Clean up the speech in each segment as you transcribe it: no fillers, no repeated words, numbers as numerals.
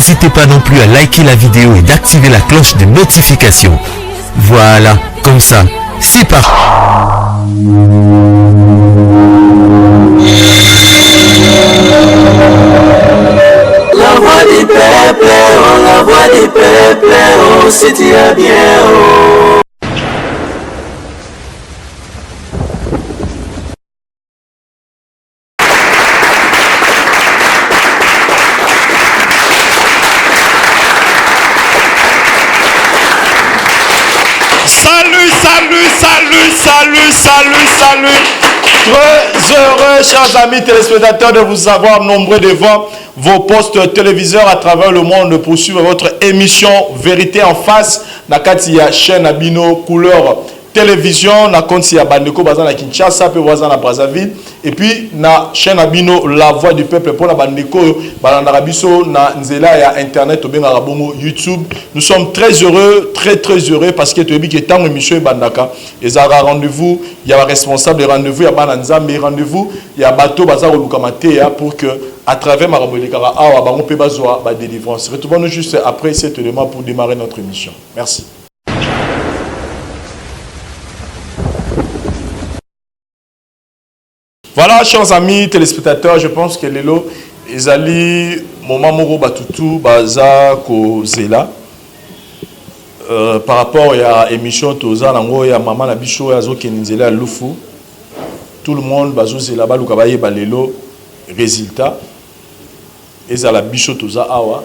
n'hésitez pas non plus à liker la vidéo et d'activer la cloche de notification. Voilà, comme ça, c'est parti. La voix du peuple, oh, la voix du peuple, oh, si tu es bien, oh. Salut. Très heureux, chers amis téléspectateurs, de vous avoir nombreux devant vos postes téléviseurs à travers le monde pour suivre votre émission Vérité en face. Nakatia chaîne Abino couleur télévision, na konti ya bandeko baza na Kinshasa pe baza na Brazzaville, et puis na chaîne Abino La Voix du Peuple pour la bandeko balanda biso na nzela ya internet obenga rabongo YouTube. Nous sommes très heureux parce que tu que tant émission bandaka ezara rendez-vous, il y a responsable rendez-vous, il y a bananzambe rendez-vous, il y a bateau baza olukamate pour que à travers Marabolekara awa bango pe bazwa ba délivrance. Retrouvons-nous juste après cet élément pour démarrer notre émission. Merci. Voilà, chers amis téléspectateurs, je pense que Lelo ezali moment moko batutu baza ko zela par rapport à émission toza nango ya mama na biso ya zo kenizela lufu. Tout le monde bazo zela baluka baye balelo résultat ezala biso toza awa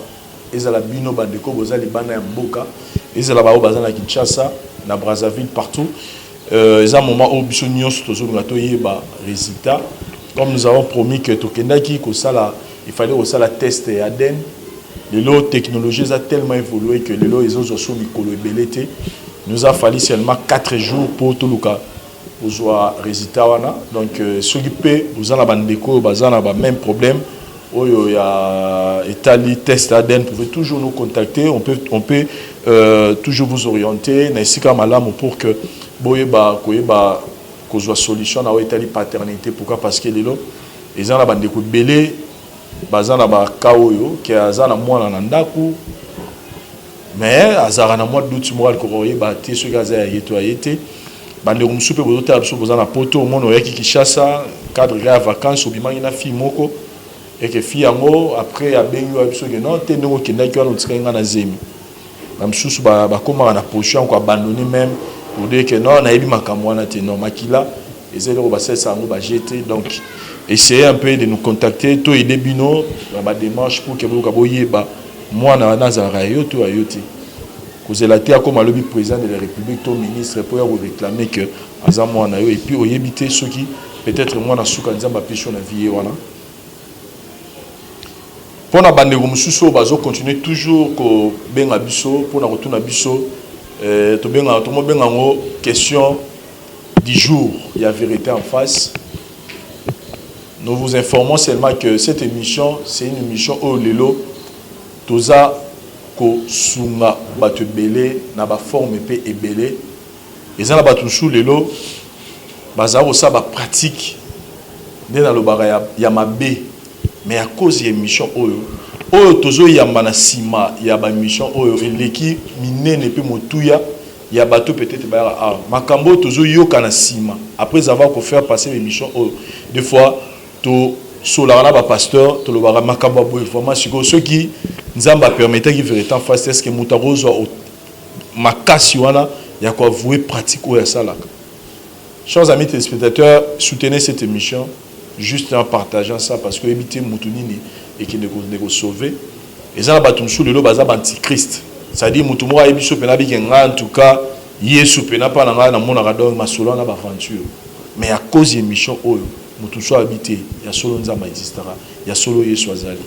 ezala bino bandeko bozali bana ya mboka ezala bao baza na Kinshasa na Brazzaville partout. C'est un moment où nous avons résultat. Comme nous avons promis que il fallait aussi la test et ADN. Les technologies ont tellement évolué que les lots nous a fallu seulement 4 jours pour tout le cas. Vous avez résultat. Donc, ceux qui peuvent, vous avez le même problème. Il y a Italie, test ADN, vous pouvez toujours nous contacter. On peut toujours vous orienter. Pour que boyeba koyeba kozwa solution na etali paternité. Pourquoi? Parce que lelo ezana bandeko belé bazana ba kaoyo ki azana mwana na ndaku mais azara na mois d'août moral ko koyeba te ce gaza ya yeto ayete bandeko musupe bozota biso bozana poto mono yaki Kinshasa cadre ya vacances obimangi na fille moko et que fille yango après abengi wa biso que non te ndeko kendaki wana tsikanga na zemi na msusu ba koma na poche ko abandonner même pour dire que non, on a eu non, Makila, et c'est le donc essayez un peu de nous contacter, toi et des binos, dans ma démarche pour que vous voyez, moi, on a un tout à yote. Vous êtes là, comme le président de la République, ton ministre, pour vous réclamer que, et puis, vous évitez ceux qui, peut-être, moi, on a sous ma pétion à vie, pour la bande de continuer toujours pour ben abisso, pour la retourner abisso. Tout le monde question du jour, il y a vérité en face. Nous vous informons seulement que cette émission, c'est une émission où Lelo, Toza, Ko Sunga, Batu Belé, Naba forme épée et belé. Et ça, Naba Touchou, Lelo, Bazaro, ça, ba pratique. Dans le baraya, Yamabe, mais à cause de l'émission, oyo tozo yamba na sima ya ba mission oyo eleki minene pe motuya ya bato peut-être ba ah makambo tozo yoka na sima après avoir ko faire passer l'émission oyo des fois to solara ba pasteur to lo ba makambo bo information ceux qui nzamba permettait qui vérité en face est-ce que mutarozo makasi wana ya ko avouer pratique oyo salaka. Chers amis téléspectateurs, soutenez cette émission juste en partageant ça parce que éviter mutunini et qui ne sauver. Et ça, le bazar antichrist. C'est-à-dire, Moutoumora et Bishop en tout cas, Yesu Pena pas dans mon radon, ma solo na aventure. Mais à cause de mission, Moutoumou habité, il y a solo Nzama existera, il y a solo Yesu Azali.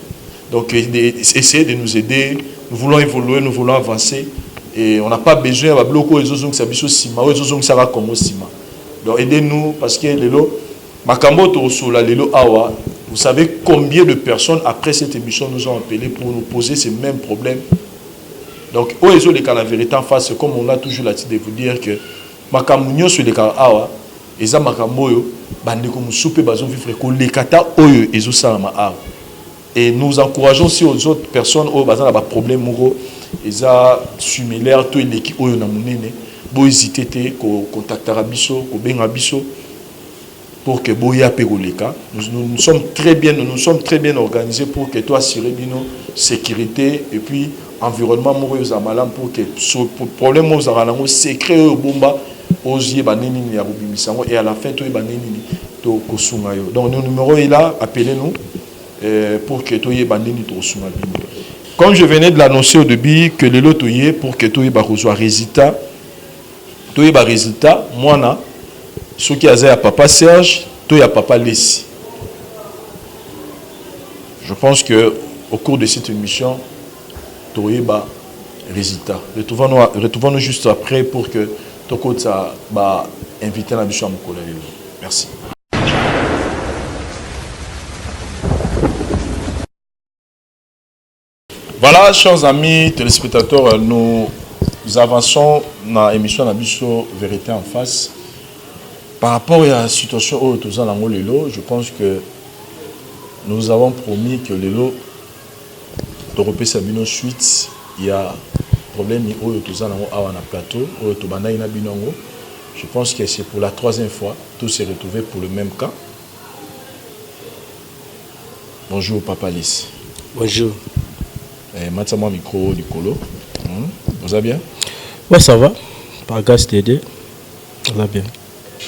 Donc, essayez de nous aider. Nous voulons évoluer, nous voulons avancer. Et on n'a pas besoin de bloquer les autres qui Sima, les autres qui sont comme Sima. Donc, aidez-nous parce que les lots, Makambo Torosula, les lots Awa. Vous savez combien de personnes après cette émission nous ont appelé pour nous poser ces mêmes problèmes. Donc, au réseau de la vérité en face, comme on a toujours l'habitude de vous dire que Makamunyo sur les cas awa, et ça Makamoyo, bandeko musupe bazo vivre ko les kata oyo ezo salama awa. Et nous encourageons aussi aux autres personnes qui ont des problèmes similaires, tout l'équipe qui a hésité à contacter Rabiso, pour que Boya Pegoleka. Nous sommes très bien organisés pour que toi assurer sécurité et puis environnement pour que le problème aux secret au bomba aux et à la fin tout donc le numéro est là, appelez-nous pour que tu aies bandini to sunga. Comme je venais de l'annoncer au début que le lot pour que tu aies résultat, moi na ceux qui a papa Serge, tu as papa Lessi. Je pense que au cours de cette émission, tu as eu résultat. Retrouvons-nous juste après pour que tu aies invité la mission à Moukola. Merci. Voilà, chers amis téléspectateurs, nous avançons dans l'émission Nabiso Vérité en face. Par rapport à la situation où nous avons Lelo, je pense que nous avons promis que Lelo, d'Europe Sabino suite, il y a un problème où nous avons un plateau, où nous avons un binongo. Je pense que c'est pour la 3e fois, tous s'est retrouvés pour le même cas. Bonjour Papa Lys. Bonjour. Maintenant, micro du colo. Vous allez bien? Oui, ça va. Par gaz TD, ça va bien.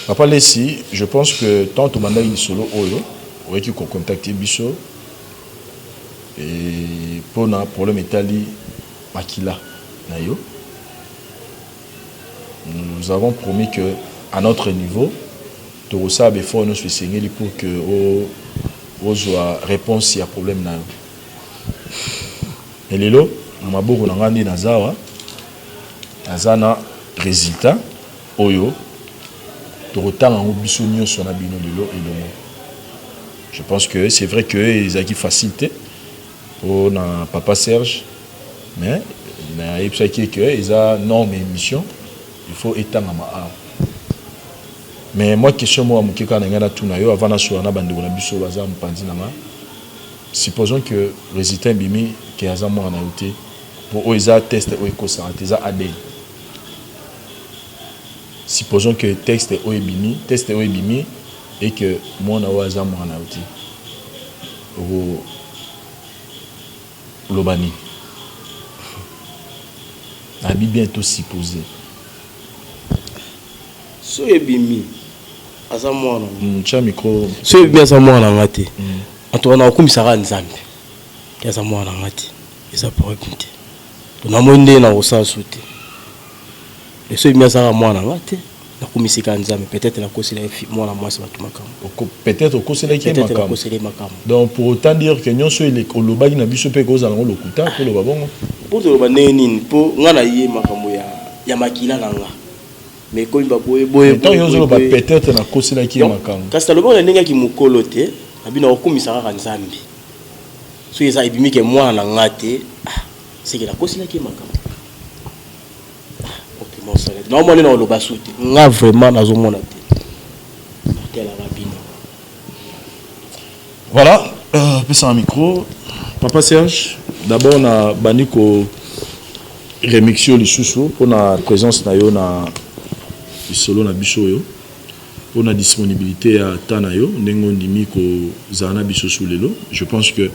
Papa Lessi, je pense que tant que mandat il solo oyo, on qui contacter Bisso et pour un problème itali makila nayo. Nous avons promis que à notre niveau, tout ça before nous se signer pour que aux réponse il y a problème nayo. Et lelo maboko nangandi nazawa azana résultat oyo je pense que c'est vrai que ils ont qui facilité pour papa Serge, mais ils ont norme et mission, il faut étendre ma art. Mais moi question moi mukeka na tout na yo avant na so na bande na biso baza mpandi na ma. Supposons que résultat bimi qui aza mo na yoté pour oiza test o ko santé za ADN. Supposons que texte est OEBIMI et que mon awaza mon outil au Lobani. Abi bientôt supposé. So ebimi asa mwana. Cha micro. So ebimi asa mwana ngati. Antoana okumisaka nzambe. Asa mwana ngati. Esa problème te. Tona monde na osasuti. Et so ebimi asa mwana ngati. Na kumisika nzambe peut-être na kosela moi na moi c'est tout makam. Peut-être kosela ki makam. Donc pour autant dire que nyonso ile kolobaki na biso pe koza na lokuta ko loba bongo. Pour te loba nini po ngana ye makambo ya makila nanga. Mais ko imba boye tant yozo loba peut-être na kosela ki makam. Kasi loba na ndenge ki mukolo te na bina okumisaka ka nzambe. So yesa ebimi ke moi na ngate c'est que la kosela ki makam. Non, moi, je ne sais pas vraiment dans monde. Voilà, un micro. Papa Serge, d'abord, on a banni ko remixio le sous pour la présence na yo na solo na biso yo pour la disponibilité à tanayo ndengo ndimi ko zana biso sous lelo. Je pense que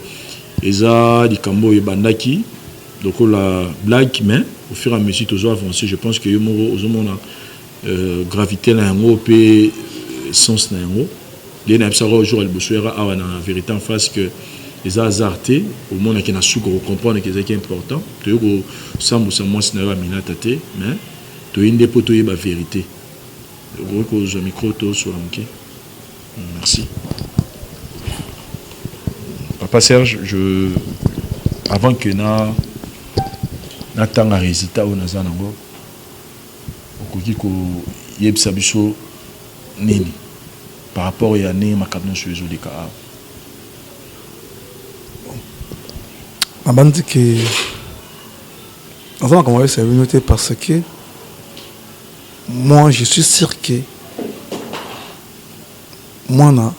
eza di kambo e bandaki donc la blague mais au fur et à mesure que avancer, je pense que gravité na yango pe sens na yango de na psa jour al bosoera a na vérité en face que les azartés au monde qui na su comprendre que c'est important to yo sambu samwa na minata te mais to inde poto yeba vérité ko zo micro to sur l'anké. Merci Papa Serge, avant que n'attend un résultat au Nazanango, au yebsa biso nini par rapport à né makabno sur les cas. Ma bande dit que on va commencer à noter parce que moi je suis sûr que moi na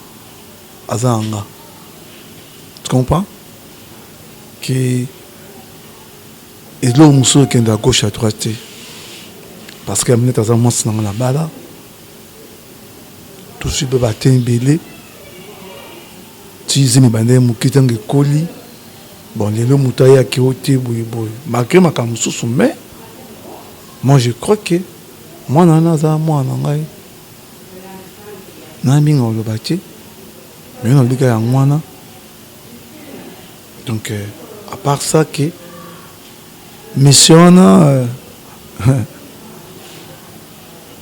azanga. Tu comprends? que et là muso qui est à gauche à droite parce que amener ta zama dans la bala tout ce qui peut battre belé tu zini bande mukitanga koli bon les le mutaya qui ôté boy malgré ma kamusu mais moi je crois que moi nana za moi nanga na minga le bâti mais on dit qu'il y a un donc à part ça que mission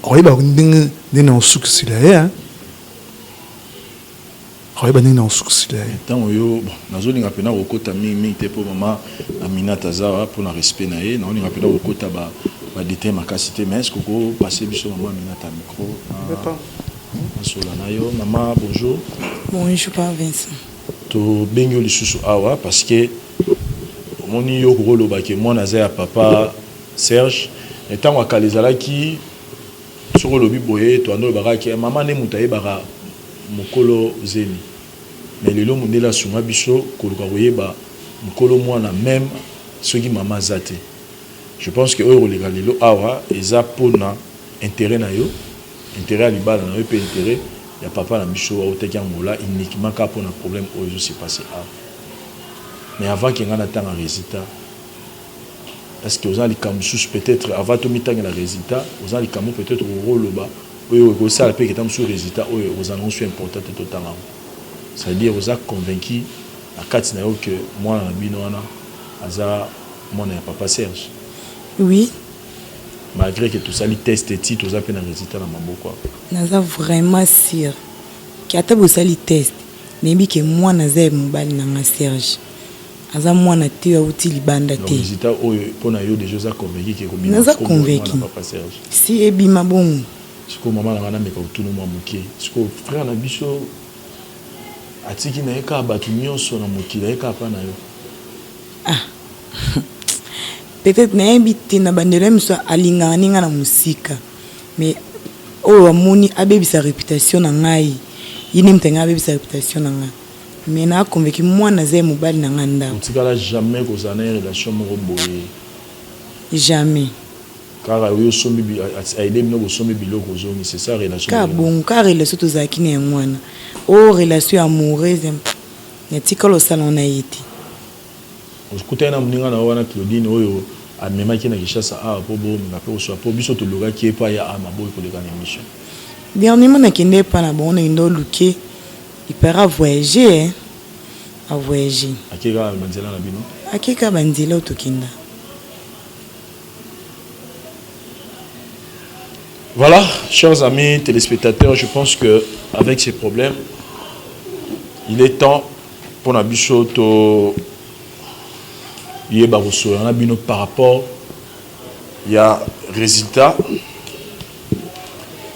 oui bah on est en succès là oui bah on est en succès là tant yo nazolinga pena okota mingi te pour maman Amina Tazawa pour na respect na ye na olinga pena okota ba déter ma capacité mais est-ce que ko passer biso maman Amina ta micro Solanayo, maman, bonjour. Bonjour, pas Vincent. To bengo lisusu awa parce que mon yo rolo ba ke moi nazaya papa Serge etant wa kalizala ki sur le biboye to ando ba ke maman ne mutaye ba mokolo zeni mais lelo mundela sunga biso ko ka boyeba mokolo mwana même soki maman zate. Je pense que euro legalelo awa eza pona intérêt na yo. Intérêt à l'ibala, on peut intérêt. Il y a papa la bicho au Tekiangola uniquement pour un problème où il s'est passé. Mais avant qu'il y ait un résultat, est-ce que vous avez les camus peut-être avant de mettre un résultat, vous avez les camus peut-être au rôle bas, vous savez que vous avez un résultat, vous annonce important totalement. C'est-à-dire vous avez convaincu à 4 que moi la binoana, Aza, moi n'a papa Serge. Oui. Malgré que tout ça, les tests et tout ça, peine un résultat dans ma boue. Naza vraiment sûr. Qui a tabou ça les tests. N'importe que moi naza mobile nanga Serge. Aza moi na te outi libanda te. Le résultat pour na yo déjà ça convaincu que comme naza convaincu. Si ebi mabongo. Ce que maman na meka tout le monde moké. Ce que frère na biso atiki na eka batu nyonso na mokila eka pa na yo. Ah. Peut-être n'importe na bandela miso alinga ninga na musika mais o amoni abebi sa réputation na ngai yini mtenga abebi sa réputation na ngai mais na convaincu moi na zé mobile na nganda utikala jamais ko za na relation mo boye jamais car yo sombi bi aide no sombi biloko zongi c'est ça relation ka bon car relation to za kine ngwana o relation amoureuse yatikalo salon na yiti Écoutez, na wana Claudine oyo amemaki na Kishasa po bo na pe so po biso to loga ki pa ya amaboy ko leka na mission. Dernièrement na kende pa na bon ndo luke il pera voyager à voyager. Akeka banzela na bino. Akeka banzela otokinda. Voilà, chers amis téléspectateurs, je pense que avec ces problèmes il est temps pour na biso to il y a par rapport il y a résultat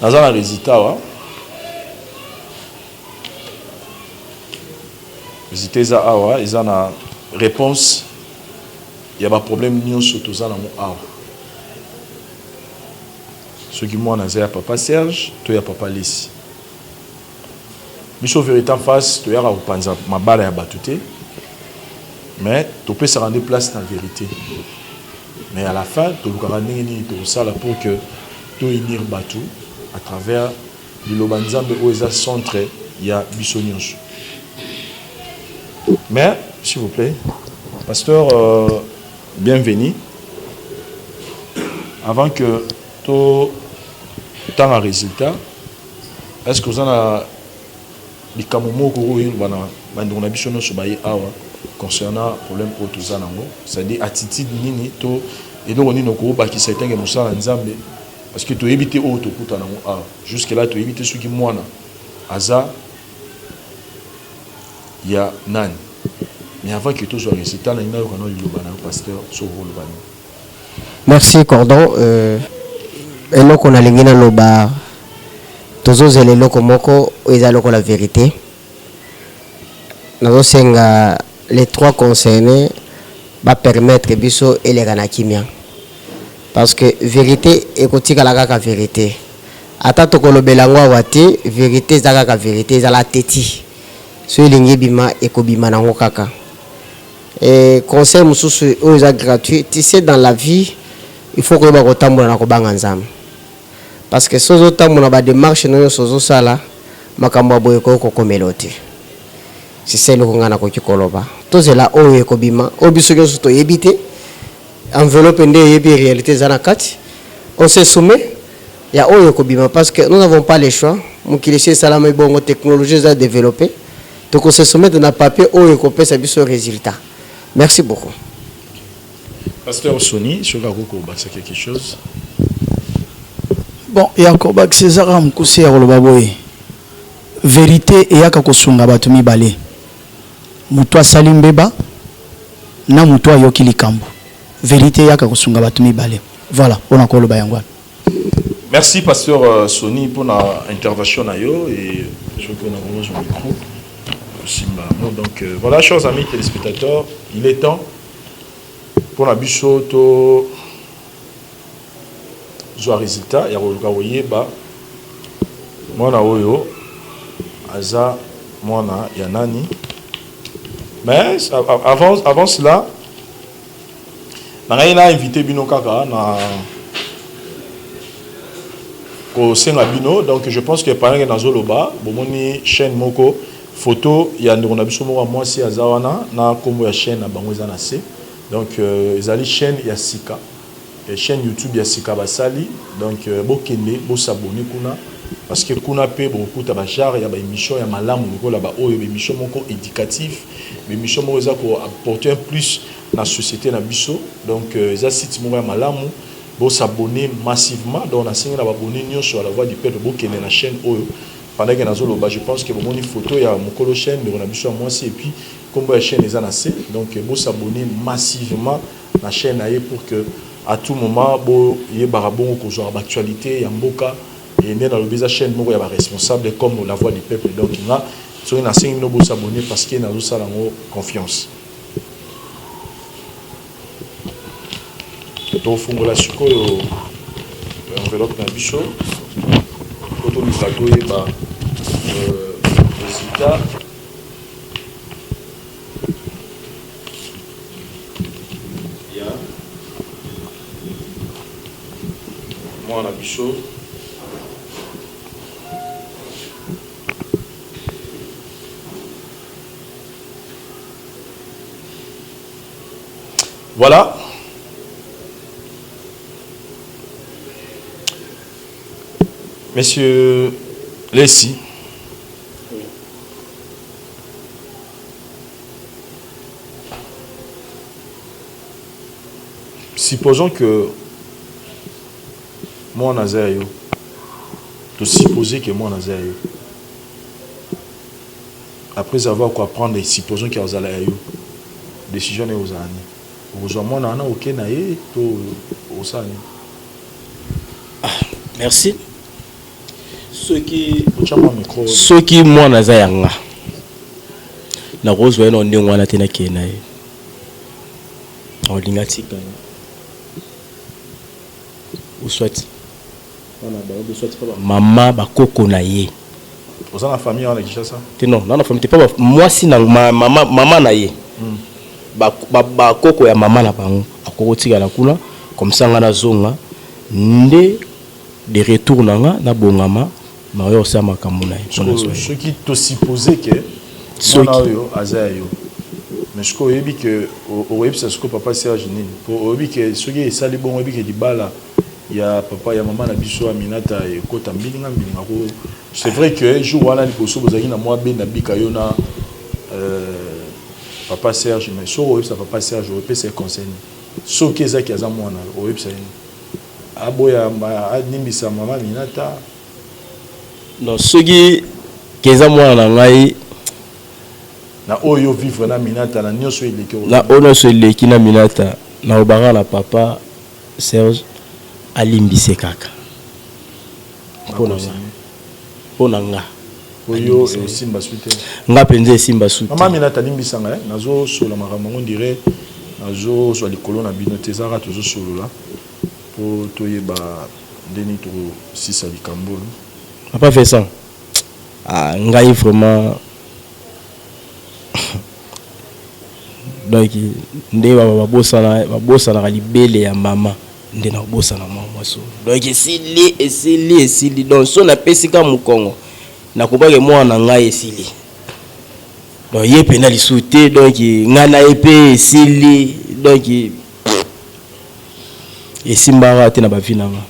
dans un résultat résultat ça awa ils ont la réponse il y a pas problème ni surtout ça dans mon awa ce qui moi n'a papa Serge toi y a papa Lissi biso vérité en face toi y a upanza mabala ya batute. Mais tu peux se rendre place dans la vérité. Mais à la fin, tu peux ça pour que tu unir Batou à travers le Lobanzambe où ils sont centrés, il y a Bissonios. Mais, s'il vous plaît, pasteur, bienvenue. Avant que tu aies un résultat, est-ce que vous avez des camouflages concernant le problème pour tout ça, c'est-à-dire attitude nini to et donc on est au bas qui s'éteint que Moussa Nzambe parce que tu évites au to kuta nango ah jusque là tu évites ceux qui moana aza ya nani mais avant que tout soit récité na ina ko no lobana pasteur so lobana. Merci Cordon eloko na lingina loba tozo zele loko moko eza loko la vérité nazo senga les trois concernés va permettre biso et les ganakimia parce que vérité ekotika la kaka vérité ata to kolobelangwa wati vérité za kaka vérité za la teti so elingi bima ekobima nango kaka Et conseil mususu aux gratuit. Tu sais, dans la vie, il faut que vous tambour na kobanga nzam. Parce que sozo tambour na ba démarche no sozo sala makambo boye ko komelote. C'est ça le ngana ko kikoloba. To zela oye ko bima, obiso ke soto yebite. Enveloppe ndé yebi réalité zana kati. On se soumet. Il y a oye ko bima parce que nous n'avons pas le choix. Mon kilé salama bongo technologie a développé. Donc on se soumet dans un papier oye ko pesa biso résultat. Merci beaucoup. Pasteur Sony, je vais vous dire quelque chose. Bon, il y a encore César Amkoussi à Rolobaboye. Vérité et yaka kosunga batumi balé. Mutwa Salimbeba na mutwa Yokili Kambo. Vérité yaka kosunga batumi balé. Voilà, on a kolo bayangwa. Merci Pasteur Sony pour l'intervention et je veux que nous avons le micro. Donc voilà, chers amis téléspectateurs, il est temps pour la bichoto joie résultat ya voyez ba mwana oyo aza mwana ya nani. Mais avant cela na invité bino kaka na ko senga bino, donc je pense que pendant que nazoloba bomoni chaîne moko photo ya ndeko na biso moko moi si azawana na kombo ya chaîne na bango eza na se. Donc ezali chaîne ya sika et chaîne YouTube ya sika basali, donc bokende bo s'abonner kuna parce que kuna pe bokuta ba genre ya ba émission ya malamu nikola ba oyo émission moko éducatif, émission moko za ko apporter un plus na société na biso. Donc eza site moko ya malamu bo s'abonner massivement, donc na singa na ba abonner nyonso à la voix du peuple bokende na chaîne oyo. Pendant que nazoloba, je pense que bon une photo il y a mon chaîne de Ronabiso moi aussi et puis comme la chaîne est annoncée, donc vous s'abonner massivement à la chaîne pour que à tout moment bo y barabon ko zo actualité ya mboka et né dans le beza chaîne moko ya ba responsable comme la voix du peuple. Donc là sur une enseigne no bo s'abonner parce que nazo sala ngo confiance. To fungola sikoyo enveloppe na biso koto misato yeba résultat ya mwana biso voilà. Monsieur Lessi, supposons que moi Nazaire, de supposer que moi Nazaire, après avoir quoi prendre, supposons qu'il y a des décision aux années. Vous avez un ok naïe, tout au sani. Merci. Ceux qui moi naza yanga na rose wa no ndengwa na tena kena e olinga tika uswati wana ba uswati pa mama ba koko na ye oza na famille wana Kishasa non na famille pas moi si na mama na ye ba koko ya mama na bango akoko tika la kuna comme ça nga na zonga nde de retour na bongama Mario Sama Kamuna. Ceux qui te supposaient que Monayo Azayo. Mais je crois que au web ça se papa Serge Nini. Au web que ceux qui sali bon web que di bala il y a papa il y a maman na biso Aminata et kota mbilinga mbilinga. C'est vrai que jour wana liposo bozaki na moi ben na bikayo na papa Serge mais sur web ça papa Serge web c'est conseil. Ceux qui ezaki aza mwana au web ça aboya nimbisa maman Aminata. Non, ceux qui ont moi ngai na oyo vivre na minata na nyoso ileke na ono so ileki na minata na obara na papa Serge alimbise kaka pona nga oyo simba suite nga penze simba suite mama minata limbisa nga nazo sola makambo on dirait nazo so likolo na bino tezara tozo solola po toyeba ndeni to sisa likambo. On n'a pas fait ça. Ah, ngai vraiment donc nde babosana libele ya mama nde na bosana mama so donc esili donc so na pesika mukongo na kubake mwana ngai esili donc ye pena lisute donc ngana epe esili donc esimbara te na bavinanga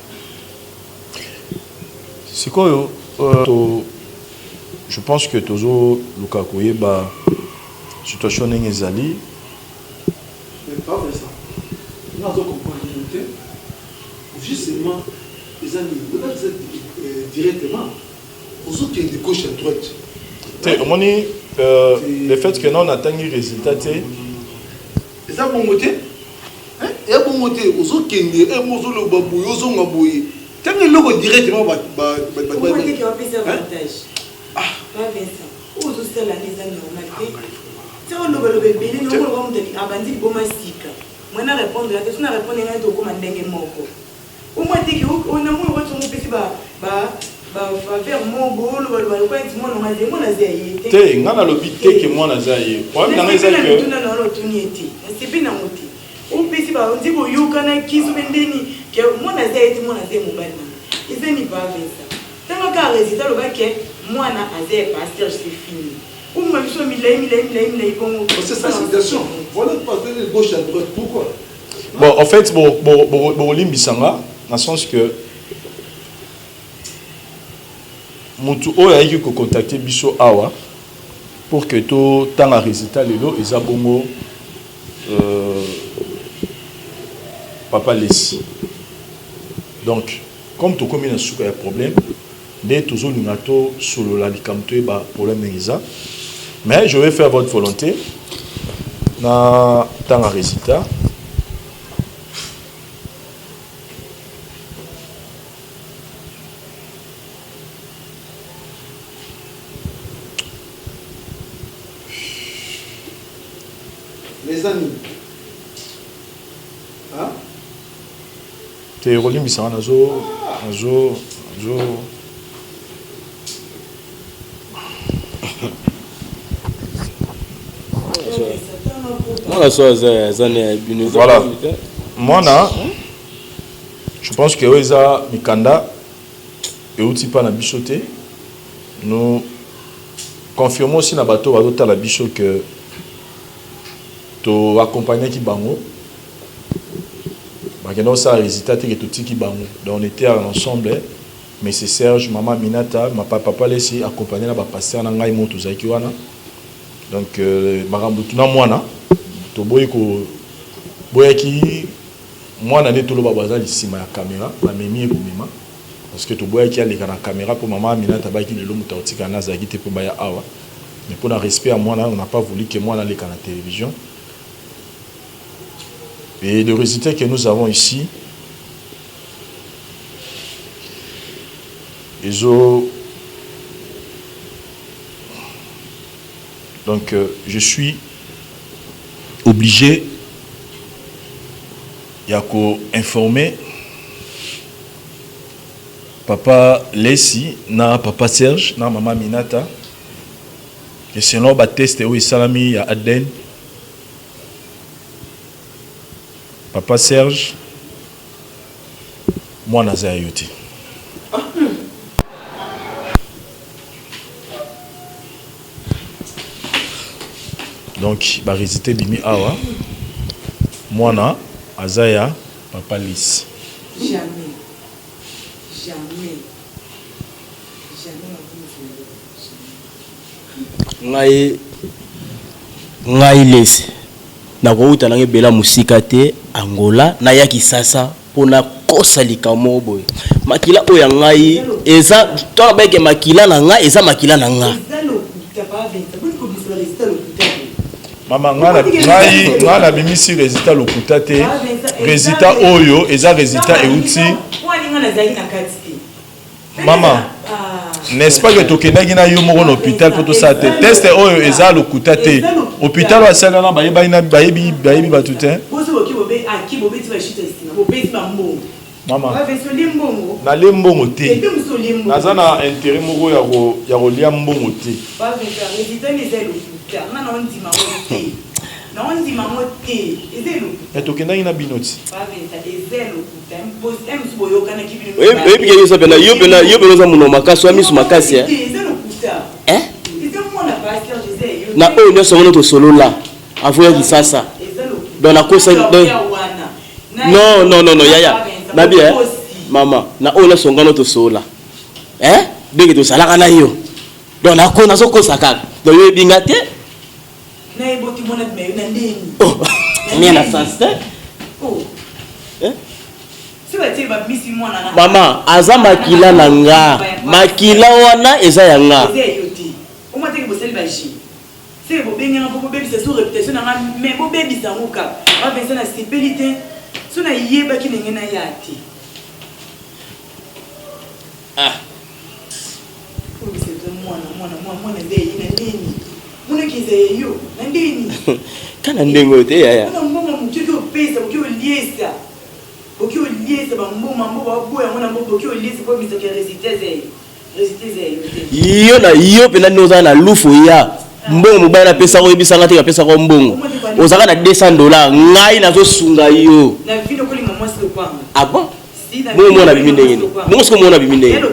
sikoyo je pense que tozo luka koyeba situation ndenge ezali justement directement aux autres de gauche à droite. Le fait que nous on attend les résultats, c'est ça bon côté. Hein? Et bon côté aux autres qui et mozo le babou yozo ngaboué. Tant que logo directement ba côté qui a plus avantage. Ah, pas bien ça. Aux autres c'est la maison normale. C'est on le bébé nous on va me abandi boma sika. Moi na répondre la question na répondre ngai to comme ndenge moko. Au moins dès que on a mon retour mon petit ba faire mon bolo ba quoi dit mon na zaye te ngana lobité que moi na zaye kwa na ngeza que tuna na lo tunieti c'est bien ngoti on petit ba on dit bo yoka na kiso bendeni que moi na zaye ti moi na zaye mobile ils ni pas avec ça tant que résultat le ba que moi na azaye pasteur c'est fini ou moi je suis milay bon c'est ça situation voilà passer de gauche à droite pourquoi bon en fait bon limbisanga dans le sens que mutu oyo ayaki ko contacter biso awa pour que to tanga résultat lelo eza bongo papa Lessi. Donc comme to komi na suka ya problème nde tozo lingato solo la likamto ba problème ngiza mais je vais faire votre volonté na tanga résultat. Les amis. Hein? Tu es relié, mais ça va, zo. Voilà. Moi, je pense que Oeza Mikanda et Outipa na bichoté. Nous confirmons aussi na bateau à la bicho que to accompagner qui bango bakeno ça résultat que tout qui bango donc on était ensemble mais c'est Serge maman Minata ma papa Lessi accompagner la pasteur na ngai moto zaki wana donc makambo tuna mwana to boy ko boyaki mwana ne to lo babaza lisima ya caméra la memi ko mema parce que to boyaki aleka na caméra pour maman Minata baki le lomo tautika na zaki te pour baya awa mais pour le respect à moi on n'a pas voulu que moi dans les canaux de télévision. Et le résultat que nous avons ici, donc je suis obligé d'informer papa Lessi, na papa Serge, na maman Minata, que sinon ba test où salami ya Aden. Papa Serge, moi naza yote. Donc, ba résidé bimi awa. Moi na azaya papa Lessi. Jamais. Ngai Lessi. Na kouta nange bela musika te Angola na yaki sasa pona kosa likamo boy makila oya ngai eza to beke makila na ngai eza makila na ngai mama ngana bimisi résultat lokuta te résultat oyo eza résultat euti mama n'est-ce pas que tokendaki na yo moko na hôpital pour tout ça te test oyo eza lokuta te hôpital wa sala na bayebi batu te mama na le mbongo te naza na intérêt moko ya kolia mbongo te Non, dit maman, t'es. Et tu connais une binoti. Oui, puis il y a ça, hein? Na o nyoso ngono to solo là. Avoya kisasa. Dans la course non, yaya. Na bien, maman, na o nyoso ngono to solo là. Hein? Bege to sala kana yo. Dans la course na so ko saka. Do yo bingate? Na eboti mona me na ndeni. Oh, mia na sens. Oh. Hein? Mama, aza makila na nga. Makila wana eza ya nga. C'est beau bien un peu bébé c'est sur réputation mais beau bébé ça muka va penser na stabilité so na yeba ki nengena yati ah oh c'est mwana ndeni na ndeni mwana kize yo na ndeni kana ndengo te yaya mwana mbongo mutiko pesa ukio liesa bamboma mbo baboya mwana mbo ukio liesa po misaka resiteze yo na yo pena noza na lufu ya mbongo mobala pesa ko ebisanga te pesa ko mbongo ozaka na $200 ngai nazo sunga yo na vino ko linga mwasi lokwanga ah bon mo mona biminde yeni mo sko mona biminde yeni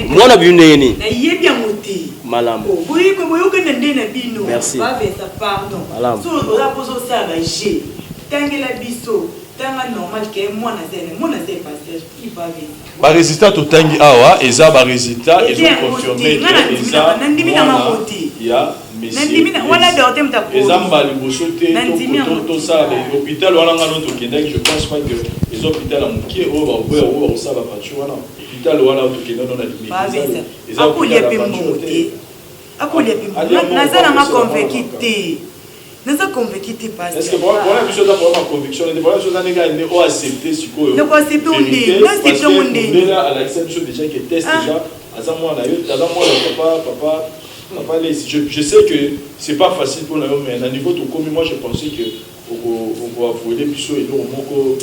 mona biminde yeni na yebi amuti malamu boyi ko boyo ko ndende na bino ba vesa pardon so ola pozo sa ba je tangela biso tanga normal ke mwana zene pasteur qui va venir ba résultat to tangi awa eza ba résultat ils ont confirmé eza nandimi na makoti ya nandimi na wala dorte mtako ezamba liboso te to ça l'hôpital wana ngalo to kendaki je pense pas que les hôpitaux à Mukie o ba boya o ba sala pachu wana hôpital wana to kendaki na limite eza akolia pe mote akolia pe nazala ma convaincu Nasa convaincu pas. Est-ce que pour la chose d'avoir ma conviction, les problèmes sont des gars ne ont accepté ce que. Ne pas accepter on dit, non accepter on dit. Mais là à l'acceptation déjà qui teste déjà, à ça moi là, papa je sais que c'est pas facile pour nous mais à niveau tout comme moi je pensais que on va voler puis et donc moko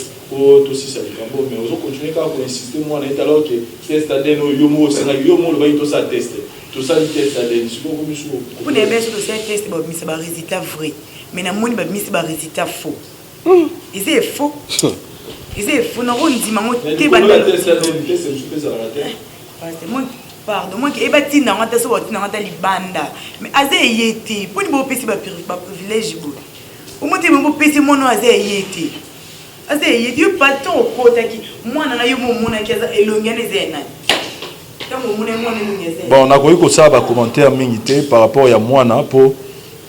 to si ça likambo mais on continue quand on insister moi là alors que test adeno yomo c'est là yomo le va tout ça tester. Tout ça il teste adeno c'est beaucoup plus chaud. Pour les baisses de ces tests bah mais c'est pas résultat vrai. Mais na moni ba misi ba résultat faux. Ils est faux. Ils est faux na on dit maman te ba na test c'est super ça la tête. C'est moi pardon moi que e ba tina ngata so tina ngata libanda mais aze yeti pour ni bo pesi ba privilège bo. Au moins te mo pesi mono aze yeti. Aze yeti yo paton kota ki mwana na yo mo mona ki aza elongane zena. Bon, on a eu ça va commenter mingi par rapport à moi pour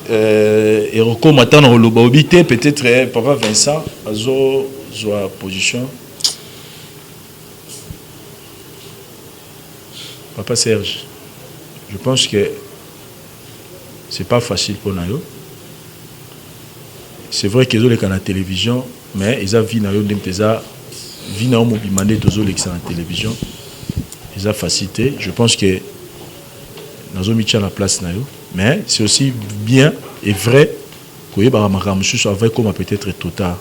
et recours maintenant au lobobité peut-être papa Vincent azo zoa position papa Serge je pense que c'est pas facile pour nous c'est vrai qu'ils ont les canaux télévision mais ils ont vu na yo ndempeza vu na mo bimande tozo l'ex en télévision ils ont facilité je pense que nazo mitcha la place na yo mais c'est aussi bien et vrai que les gens avec comme peut-être trop tard.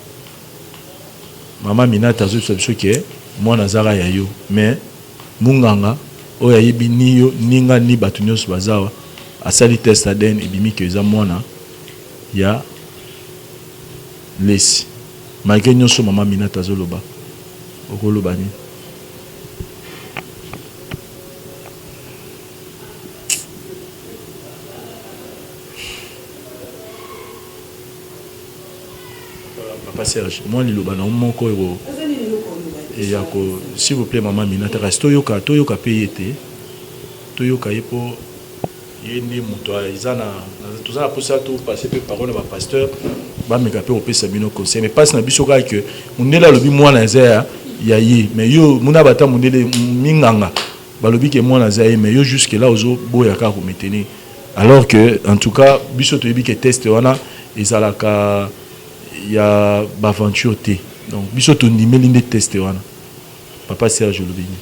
Maman Mina tazo sabso que moi nazara ya yo mais munganga oya yebi ni yo ninga ni batunyos bazawa asali test aden ebimi que za mwana ya lesi malgré nyoso maman Mina tazo loba okoloba ni Papa Serge, moi le loba na moko ero et yako s'il vous plaît maman Minata reste toyoka payer te toyoka yepo yeni muto izana tozana posa to passer pe parole ba pasteur ba meka pe opesa bino conseil mais passe na biso ka que mundela lobi mwana za ya yi mais yo muna bata mundele minganga ba lobi ke mwana za yi mais yo jusque là ozo boya ka ko maintenir alors que en tout cas biso to yebi ke test wana ezalaka il y a l'aventure T. Donc, biso to ndimeli nde test wana. Papa Serge Lobini.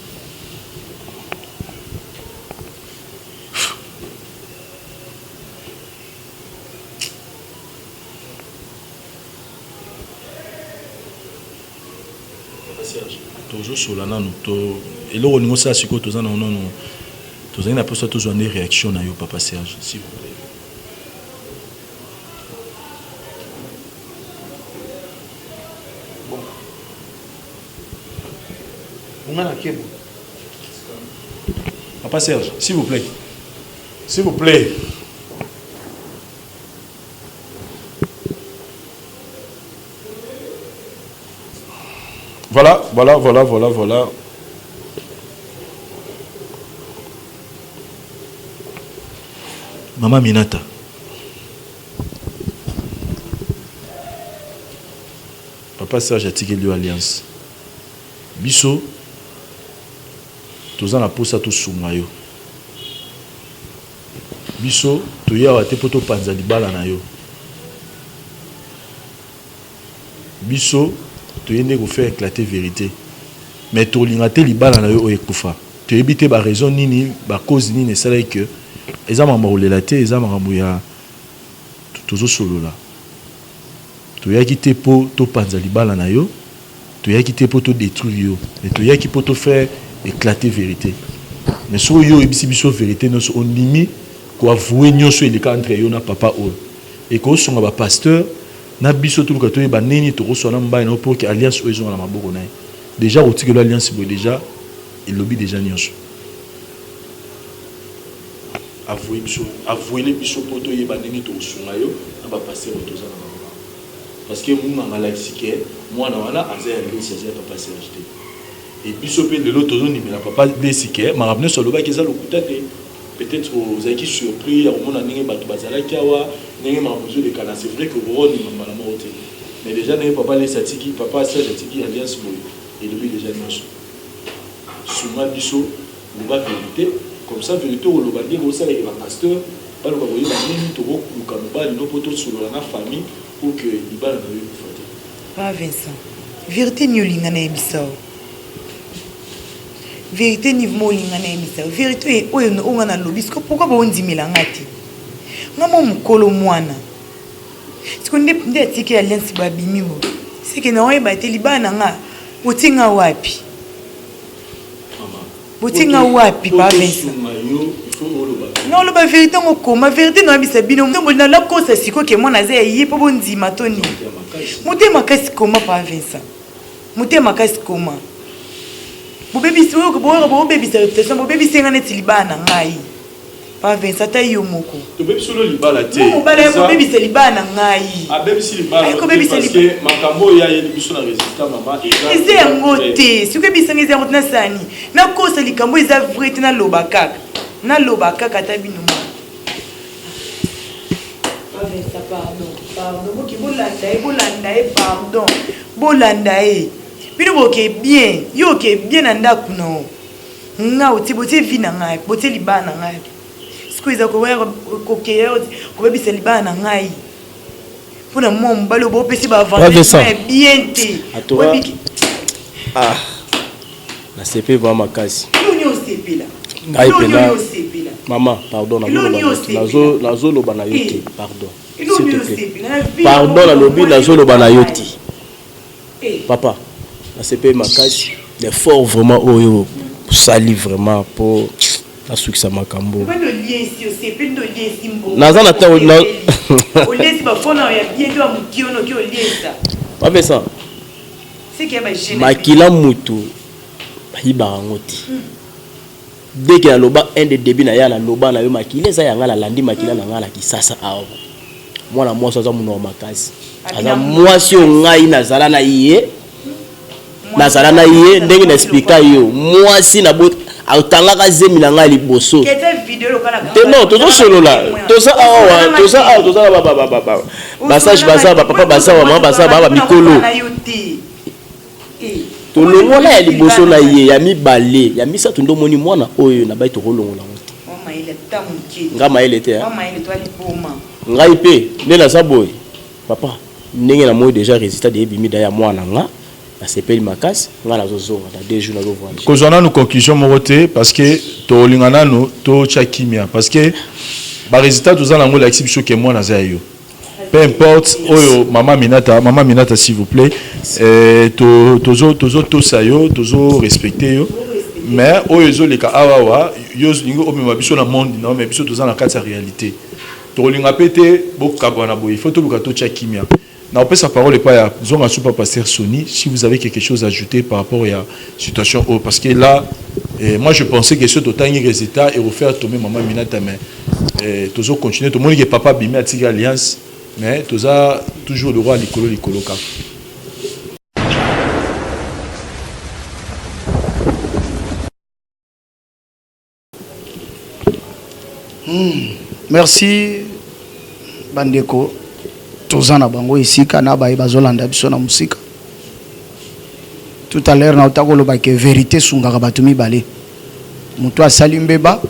Papa Serge, tozo solana no to eloko ningo sa siko tozana no tozana na posa tozo ne réaction na yo Papa Serge s'il vous plaît. Papa Serge, s'il vous plaît. S'il vous plaît. Voilà. Maman Minata. Papa Serge a tiré l'alliance. Biso, tous en la posa tout soumayo. Biso, tu y a été poto panza di bala na yo. Biso, tu y a faire éclater vérité. Mais tu l'ingate li bala na yo ekufa. Tu éviter ba raison nini, ba cause nini, c'est là que ezama maolelate, ezama ramuya tuzo solo là. Tu y a quitté po to panza li bala na yo. Tu y a quitté pour te détruire yo. Mais tu y a qui pour te faire éclater vérité. Mais si yo ebisi biso vérité nous on limite quoi avouer nyoso il entre yo na papa o. Et ko songa ba pasteur na biso tout le kato ba neni to reçoit na mba na pour que alliance ozo na maboko na. Déjà au tigelo alliance bo déjà il lobby déjà nyoso. Avouer les biso pour to yeba neni to songa yo na ba pasteur to za na. Parce que moi je suis moi je suis papa Serge. Et puis ce de l'autre zone mais papa Desiké m'a ramené sur le bas qui est le peut-être vous avez surpris au monde n'engé batu bazala kiawa n'engé m'a posé des canards c'est vrai que vous rôle m'a la mort mais déjà n'engé papa les satiki papa Serge satiki alliance boy et lui déjà non souvent biso le bas vérité comme ça vérité au le bas dire au salaire le pasteur pas le bas voyer la ligne to beaucoup le kamaba le poto sur la famille pour que il va le pas Vincent vérité ni olingana ebisao vérité ni mo olingana ebisao vérité oyo onga na lobisco pourquoi ba ondimela ngati ngamo mukolo mwana sikonde nde tiki alliance babimi bo c'est que na oyeba te libana nga utinga wapi utinga wapi pas Vincent non le vérité ngoko ma vérité no abisa bino ndombo na la cause siko ke mwana za yi po bondi matoni mutema kasi koma pa Vincent mutema kasi koma bo baby so bo baby sa reputation bo baby senga net libana ngai pa Vincent ta yo moko to baby solo libala te mo bala bo baby sa libana ngai a baby si libala parce que makambo ya yeli biso na résultat mama et c'est ngote siko baby senga za motna sani na cause likambo za vrai na lobakaka na lobaka kata bino ma pardon boki pardon bolanda e bino boke bien yo ke bien anda kuno nga uti bote vina ngai bote libana ngai sikuiza ko wera ko ke ko bebisa libana ngai pona mom balo bo pesi ba vendre bien te ah na sepe ba makasi yo sepela maman, pardon, la zone banayoti, pardon. S'il te plaît. Pardon, la lobby, la zone banayoti. Papa, la CP Makasi, l'effort vraiment, oh, sali vraiment pour la succès Makambo. Nazan a temps, Papa, ça. Makila Moutou, Hibarangoti. Dès que la loba un des débuts na ya la loba na yo makile za yanga la landi makila na ngala kisasa awa mwana mwasi aza muno makasi aza mwasi ngai na zala na iye ndenge na explica yo mwasi na bot autanga ka zemi na ngai liboso te non tozo solo la toza awa toza ba basage baza ba papa baza wa mama baza ba mikolo to longola ya liboso na ye ya mibale ya misa tundo moni mwana oyo na bai to kolongola ngote mama ile tamuki ngama ile te mama ile to alipoma ngai pe ndela saboy papa ndenge na moyo déjà résultat de bimida ya mwana nga na sepeli makasi nga na zozonga na 2 jours na zo voir kozana no conclusion morote parce que to lingana no to chakimia parce que ba résultat to zana ngola exhibition ke mwana za yo. Peu importe, maman Minata s'il vous plaît, tozo sayo, tozo respecté yo, mais oyo les cas awa yo lingo o mema biso na monde non mais biso toza na kati ya réalité. To linga pété bokabana boy, faut to buka to chakimia. n'a pas sa parole et pas disons à super pasteur Sony si vous avez quelque chose à ajouter par rapport à la situation parce que là moi je pensais que ce total résultat et refaire tomber maman Minata mais toujours continuer tout le monde que papa bimé à Tigre Alliance mais tout ça toujours le roi Nicolo Cap. Merci bandeko tozana bango isika na baye bazolanda biso na musika. Tout à l'heure na utakoloba ke vérité sungaka bato mibale. Muto asali mbeba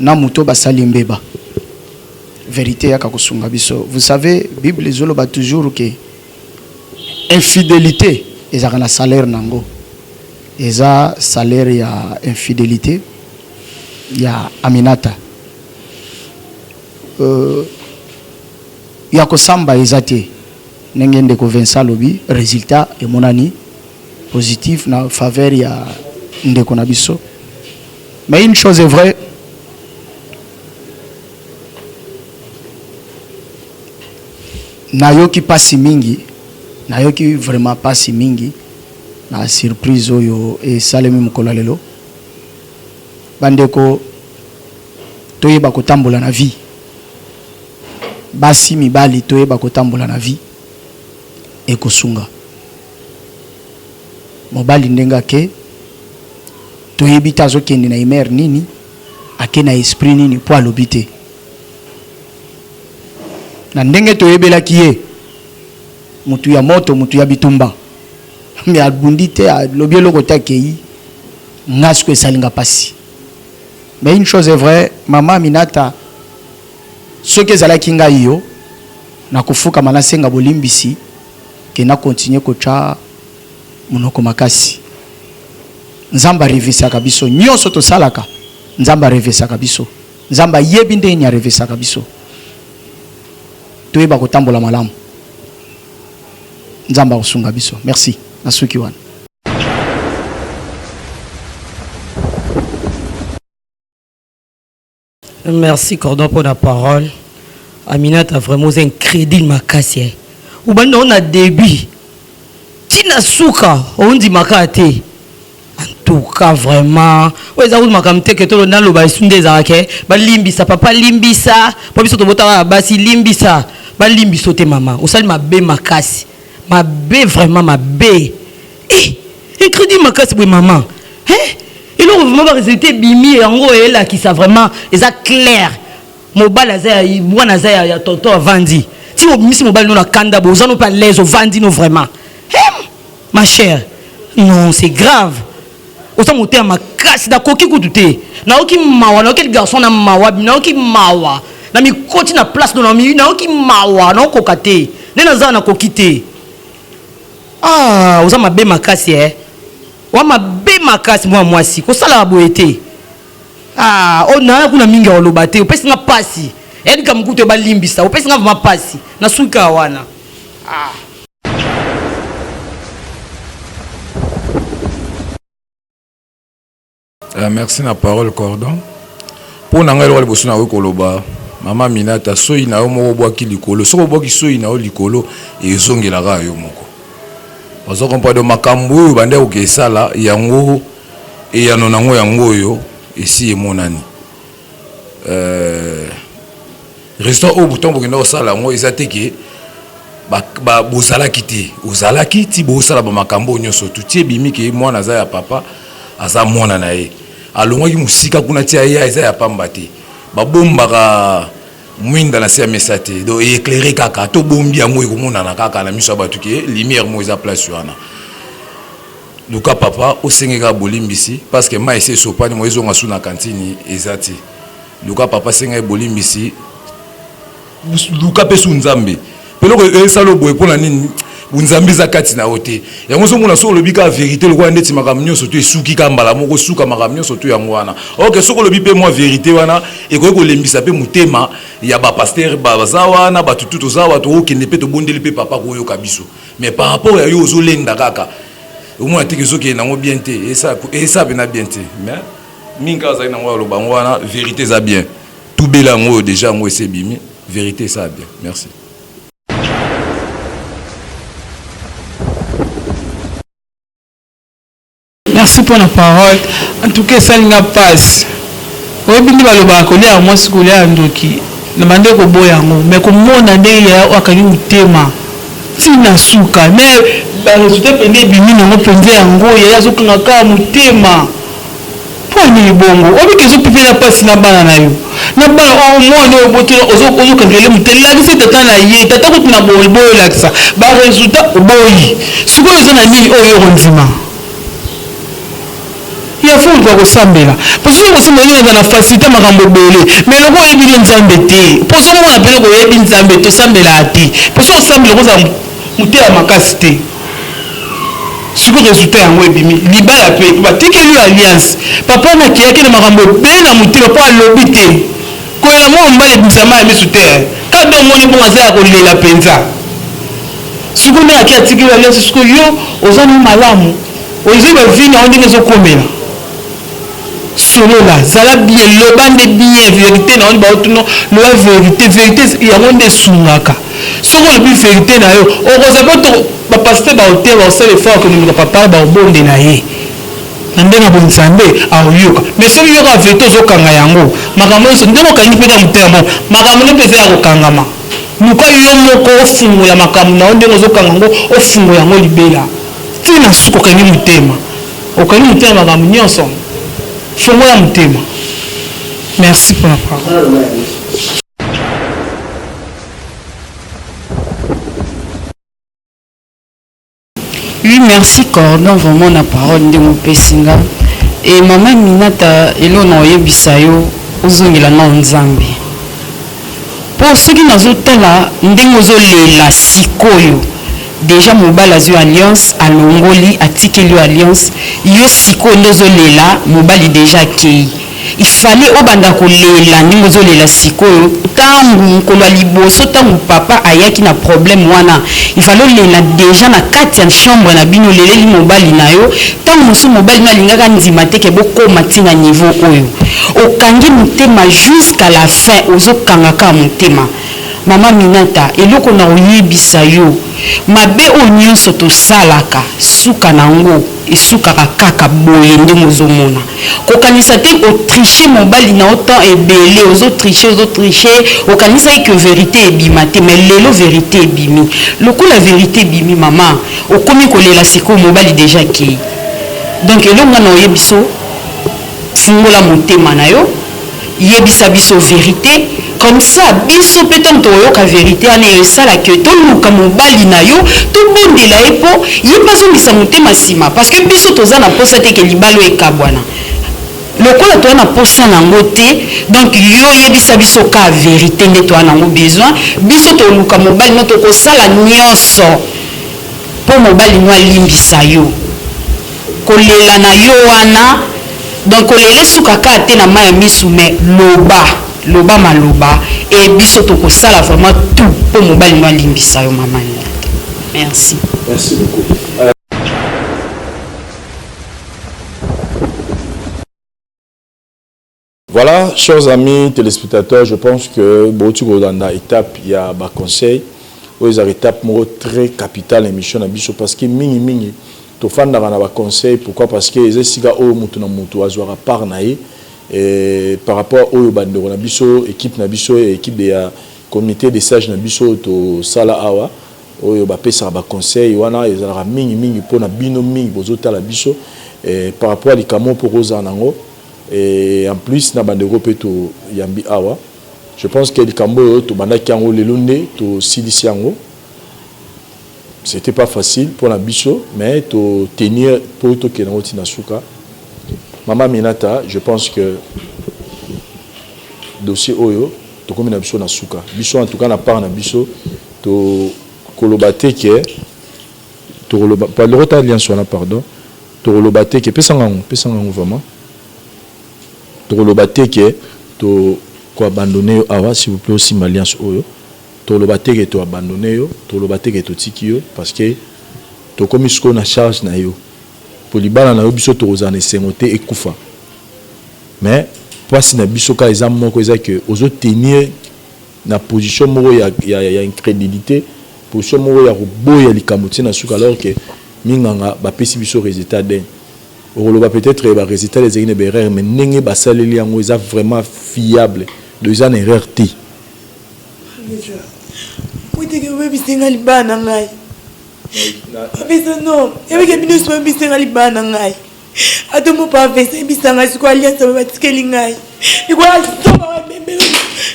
na muto basali mbeba. Vérité yaka kosunga biso. Vous savez Bible ezoloba toujours que infidélité ezaka na salaire nango. Eza salaire ya infidélité ya Aminata. Ya kosamba ezate nengende ko Vincent lobi résultat et monani positif na faveur ya ndeko na biso. Mais une chose est vraie, nayoki pasi mingi, nayoki vraiment pasi mingi na surprise oyo e salemi mukolo lelo. Bandeko toyeba kotambola na vie. Basi mibali toyeba kotambola na vie e kosunga. Mobali ndenga ke toyebi tazo kende na imer nini ake na esprit nini po alobite. Na ndenge toyebela kiye mutu ya moto mutu ya bitumba. Me albundite alobi loko takei ngasko esalinga pasi. Mais une chose est vraie, maman Minata ce que zala kinga yo na kufuka manasenga bolimbisi ke na continuer kocha munoko makasi. Nzamba revisa kabiso nyoso to salaka. Nzamba revisa kabiso. Nzamba yebi nde nya revisa kabiso. Toyeba kotambola malamu. Nzamba usunga biso. Merci. Nasuki wana. Merci Cordon pour la parole. Aminata vraiment un crédit makasi. Ou ben on a début. Tina souka on dit makate. En tout cas vraiment. Ouais ça vous makamte que tout le monde ba sunde zake. Ba limbisa papa limbisa. Pas biso to bota basi limbisa. Ba limbiso te maman. O sali ma be makasi. Ma be vraiment ma be. Un crédit makasi pour maman. Hein? Et là, on va résulter bimi et en gros, et là, qui ça vraiment, et ça clair. Mobile, il y a tonton Vandi. Si on mis mobile, nous la kanda, vous n'avez pas l'aise au Vandi, nous vraiment. Ma chère, non, c'est grave. Au sein de ma casse, d'accord, qui coûte tout. Na oki mawa, na oki garçon na mawa, na oki mawa. Na mi koti na place de l'ami, na oki mawa, na oki kokate. Na za na kokite. Ah, vous avez ma bé ma casse, eh. Wama be makasi moi si ko sala boete ah ona kuna minga olobate opesi nga pasi edi kamkuto ba limbisa opesi nga ma pasi na suka wana ah merci na parole Cordon pour na ngelo liboso na koloba mama Minata soyi na yo moko bwaki likolo soko bwaki soyi na yo likolo ezongela ga yo moko ozo comprendre makambo bande okesala yango e yanonango yango yo esi emonani restaurant au bouton pour que sala ngo ezateke ba bozala kiti ozala kiti bosala ba makambo nyoso tutie bimi ke mwana za ya papa aza mwana na ye alongaki musika kuna tia ya eza ya pamba te ba bombaka mwinda na sia mesate do éclairer kaka to bombi yango ekomona na kaka na miso batu ke lumière mo eza place wana luka papa osengeka bolimbisi parce que ma ese sopani mo ezonga suna kantini ezati luka papa senga bolimbisi luka pesu nzambe peloko esalo boye pona nini unzambi za kati na ote yango so mona so lobika vérité le kwa ndeti makamnyo soto esuki kambala moko suka makamnyo soto yango wana OK so ko lobi pe moi vérité wana e ko lembisa pe mutema ya ba pasteur ba zawa na ba tutu zawa to okende pe to bondeli pe papa ko yo kabiso mais par rapport ya yo zo lenda kaka au moins teke zo ke nango bien te et ça bena bien te mais minga za na ngo lo bango wana vérité za bien tout belango déjà ngo c'est bimi vérité ça bien merci. pour la parole. En tout cas, ça n'a passe. Oui, bien, il va le voir, il y a moi, ce qu'il y a un doki. Le mandat au boyango. Mais comme mon année, il y a un thème. Si na suka, mais le résultat est bien, il y a un thème. Il y a un thème. Ni bongo obi kezo pipe na pasi na bana na yo na bana o mwana o boto ozo kangele mutela ni tata na ye tata ko tuna boyo laksa ba résultat boyi siko zo na nini oyo rondima ya faut ko sambela parce que ko sambela na facilité makambo bele mais loko yebi nzambe te pour ça mo na pele ko yebi nzambe to sambela ati parce que sambela ko za mutela makasi te ce que résultat yango ebimi libala pe batikeli alliance papa na kiyaki na makambo be na mutilo po alobi te koyela mo mbala ebisama ya misu te kado omoni bongo aza ya kolela mpenza sikoyo nde aki atikeli alliance sikoyo yo oza ni malamu ozwi bavini yango ndenge ezokomela solola zala bien loba nde bien vérité na oni baotuno loba vérité yango nde esungaka soki olobi vérité na yo okoza po bapasteur baote baosala effort konomika papa baobonde na ye na ndenge na bonzambe aoyoka mais soki yoka vérité ozokanga yango makambo nyonso ndenge okangi mpe ka motema makambo nde mpenza ya kokangama luka yo moko ofungola makambo na yo ndenge ozokanga yango ofungola yango libela ntina suki okangi motema makambo nyonso fongola motema. Merci pour la parole. Oui, merci Cordon, vraiment la parole de mon pesinga. Et maman Minata, elo na oyebisa yo ozongela na nzambe. Pour ceux qui n'ont pas là, ndenge ozolela sikoyo. Déjà mobile azio alliance à Longoli atikeli alliance yo sikoyo ndozolela mobile déjà kei. Il fallait obanda kolela ndenge ozolela sikoyo tangu mokolo ya liboso tangu papa ayaki na problème wana il fallait lela déjà na kati ya chambre na bino leleli mobali na yo tangu mosu mobali na lingaka ndima te ke bokoma ntina niveau oyo okangi motema jusqu'à la fin ozokangaka motema. Mama Minata eloko na oyebisa yo mabe o nyonso tosalaka suka nango esukaka kaka boye ndenge ozomona kokanisa te otriche mobali na autant ebele ozotriche okanisa que vérité ebima te mais lelo vérité ebimi lokola vérité ebimi mama okomi kolela siko mobali déjà kei donc elonga na oyebiso fungola motema na yo yebisa biso vérité comme ça biso peton to yoka vérité ane sala que to luka mobali na yo to bondela epo yebazo ngisa motema sima parce que biso toza na posa te ke libalo ekabwana lokola to na posa nango te donc yo yebisa biso ka vérité nde to nango besoin biso to luka mobali no to ko sala nyonso po mobali no alimbisa yo kolela na yo wana donc kolele suka ka te na maya misu mais loba maloba et biso to kosala vraiment tout pour mobali no alimbisa yo mama. Merci beaucoup. Voilà, chers amis téléspectateurs, je pense que dans la étape il y a un conseil aux étapes très capitale émission biso parce que mingi to fanda na ba conseil. Pourquoi? Parce que les siga o mutu na mutu azwara par nae et par rapport au bandero na biso équipe na biso et équipe de comité des sages na biso to sala awa oyo ba pesa ba conseil wana ezala mingi pona bino mingi bozota la biso et par rapport à likamo pour oza nango et en plus na bandero pe to yambi awa je pense que likambo to bandaki yango lelonde to silisi yango. C'était pas facile pour la bicho, mais to tenir pour to kenoti na suka. Maman Minata, je pense que dossier oyo to comme na bicho na suka. Bicho en tout cas na part na bicho to kolobate ke to pas le retard alliance on a pardon. To kolobate ke pesanga vraiment. To kolobate ke to ko abandonner awa s'il vous plaît aussi alliance oyo. Tolobate ke to abandonné yo, tolobate ke to tiki yo parce que to komi sko na charge na yo. Pour libala na yo biso to ozane sengote ekufa. Mais parce na biso ka exam moko eza que ozo tenir na position moko ya incrédulité, position moko ya boya likamoti na suka alors que minganga ba pesi biso résultat den. oloba peut-être ba résultat les une erreur mais ndenge basaleli yango eza vraiment fiable de eza na erreur te Mwite ke bisenga libana ngai Abisa non yabike bino so bisenga libana ngai Atomo pa vese bisanga siko alliance ba batikeli ngai Ikola soba wa bembe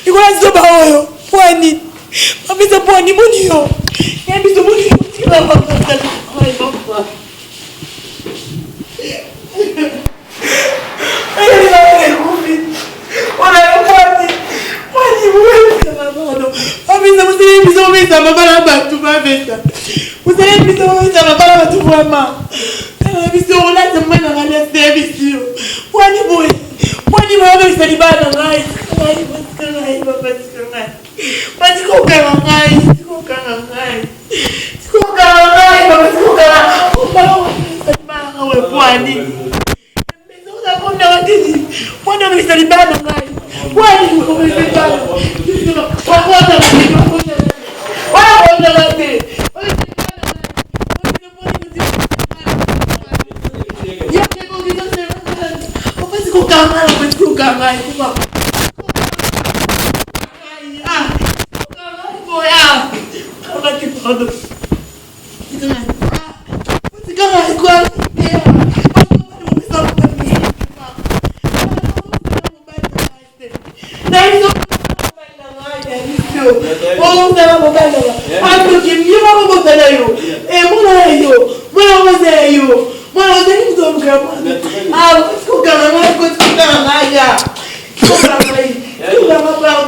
Ikola soba oyo Pwani Abisa pwani moni yo Yabisa moni yo Tira ba Ai papa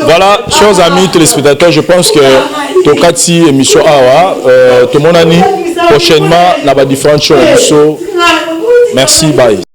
Voilà, chers amis téléspectateurs, je pense que Tokati émission Awa, tout le monde a dit prochainement, là-bas différentes choses. Merci, bye.